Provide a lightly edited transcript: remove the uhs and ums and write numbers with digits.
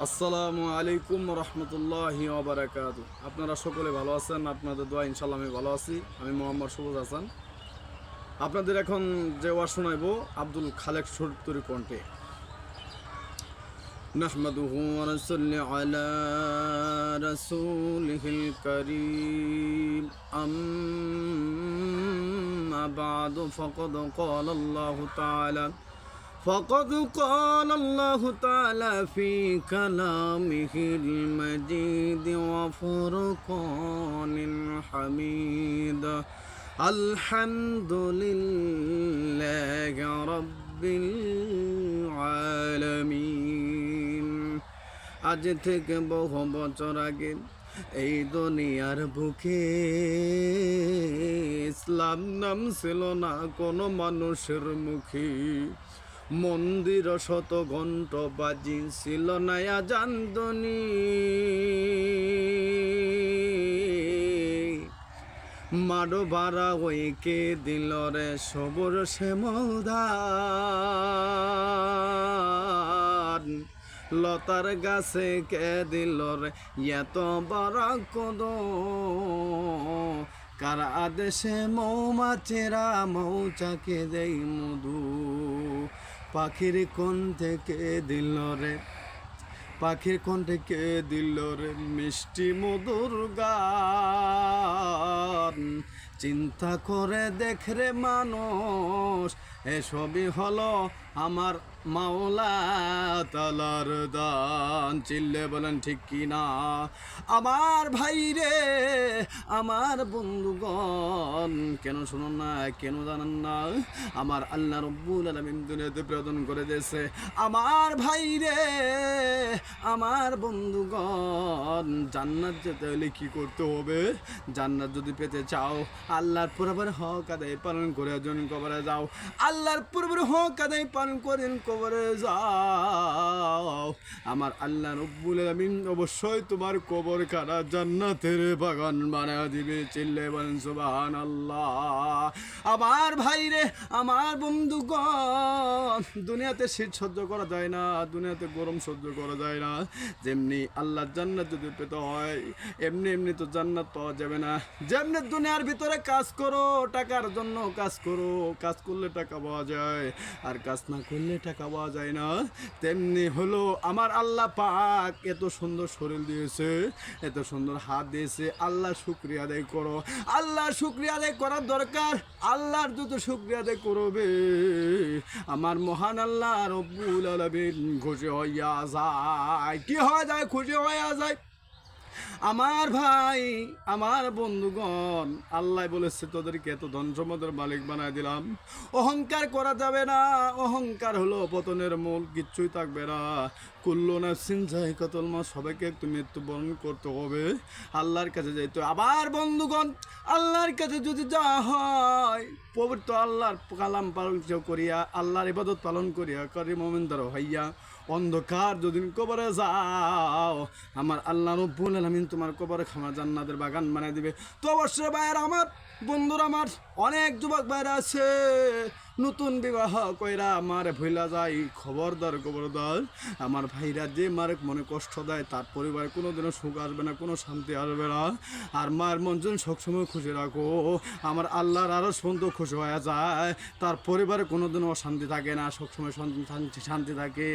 আসসালামু আলাইকুম রহমতুল্লাহি ওয়া বারাকাতুহু। আপনারা সকলে ভালো আছেন? আপনাদের দোয়া ইনশাল্লাহ আমি ভালো আছি। আমি মোহাম্মদ সবুজ হাসান। আপনাদের এখন যে ওয়াজ শোনাইব আব্দুল খালেক শরীফতুরি কণ্ঠে। নাহমাদুহু ওয়া নুসাল্লি আলা রাসূলিহিল কারীম আম্মা বা'দু ফাকাদ ক্বালা আল্লাহু তাআলা فقد قال الله تعالى في كلامه المجيد وفرقان الحميد الحمد لله رب العالمين। আজ থেকে বহু বছর আগে এই দুনিয়ার বুকে ইসলাম নাম ছিল না কোনো মানুষের মুখে। মন্দির শত ঘণ্ট বাজি ছিল না আজান ধ্বনি। মাডো ভাড়া হইকে দিল রে সবর শ্যামলধান। লতার গাছে কে দিল রে এত বড় কদ। কার আদেশে মৌমাছিরা মৌচাকে দেই মধু। পাখির কণ্ঠে কে দিল রে, পাখির কণ্ঠে কে দিল রে মিষ্টি মধুর গান। চিন্তা করে দেখ রে মানুষ, এসবই হলো আমার মাওলা তালার দান। চিল্লে বলেন ঠিক কি না? আমার ভাই রে, আমার বন্ধুগণ, কেন শুনুন না, কেন জানেন না? আমার আল্লাহ রব্বুল আলামিন দুনিয়াতে প্রেরণ করে দিয়েছে। আমার ভাই রে, আমার বন্ধুগণ, জান্নাত যেতে হলে কি করতে হবে? জান্নাত যদি পেতে চাও, আল্লাহর পুরোপুরি হক আদায় পালন করে জন কবরে যাও। আল্লাহর পুরোপুরি হক আদায় পালন করেন কবরে যাও। আমার আল্লাহ রব্বুল আলামিন অবশ্যই তোমার কবর খানা জান্নাতের বাগান বানায় দিবে। চিল্লে বলেন সুবহানাল্লাহ। আমার ভাই রে, আমার বন্ধুগণ, দুনিয়াতে শীত সহ্য করা যায় না, দুনিয়াতে গরম সহ্য করা যায় না। যেমনি আল্লাহর জান্নাত যদি পেতে হয়, এমনি এমনি তো জান্নাত পাওয়া যাবে না। যেমনি দুনিয়ার ভিতরে কাজ করো, টাকার জন্য কাজ করো, কাজ করলে টাকা পাওয়া যায়, আর কাজ না করলে টাকা পাওয়া যায় না। তেমনি হলো আমার আল্লাহ পাক এত সুন্দর শরীর দিয়েছে, এত সুন্দর হাত দিয়েছে। আল্লাহ শুকরিয়া আদায় করো। আল্লাহ শুকরিয়া আদায় করার দরকার। আল্লাহর যত শুকরিয়া আদায় করবে, আমার মহান আল্লাহ রব্বুল আলামিন খুশি হইয়া যায়। কি হয়ে যায়? খুশি হইয়া যায়। আমার ভাই, আমার বন্ধুগণ, আল্লাহ বলেছে তোদেরকে এত ধন সম্পদের মালিক বানায় দিলাম। অহংকার করা যাবে না। অহংকার হলো পতনের মূল, কিচ্ছুই থাকবে না। কুল্লু নাফসিন যায়কাতুল মউত, সবাইকে একটু মৃত্যুবরণ করতে হবে। আল্লাহর কাছে যাইতে। আবার বন্ধুগণ, আল্লাহর কাছে যদি যাওয়া হয়, পবিত্র আল্লাহর কালাম পালন করিয়া, আল্লাহর ইবাদত পালন করিয়া, করি মুমিনদার হইয়া অন্ধকার যদি কবরে যাও, আমার আল্লাহ রব্বুল আলামিন তোমার কবরে খানা জান্নাতের বাগান বানিয়ে দিবে। তো অবশ্যই ভাইয়েরা আমার, বন্ধুরা আমার, অনেক যুবক ভাইরা আছে নতুন বিবাহ কইরা মারে ভইলা যায়। খবরদার, খবরদার, আমার ভাইরা যে মারে মনে কষ্ট দেয়, তার পরিবারে কোনোদিনও সুখ আসবে না, কোনো শান্তি আসবে না। আর মায়ের মন যেন সবসময় খুশি রাখো। আমার আল্লাহর আরও সুন্দর খুশি হয়ে যায়, তার পরিবারে কোনোদিনও অশান্তি থাকে না, সবসময় শান্তি থাকে।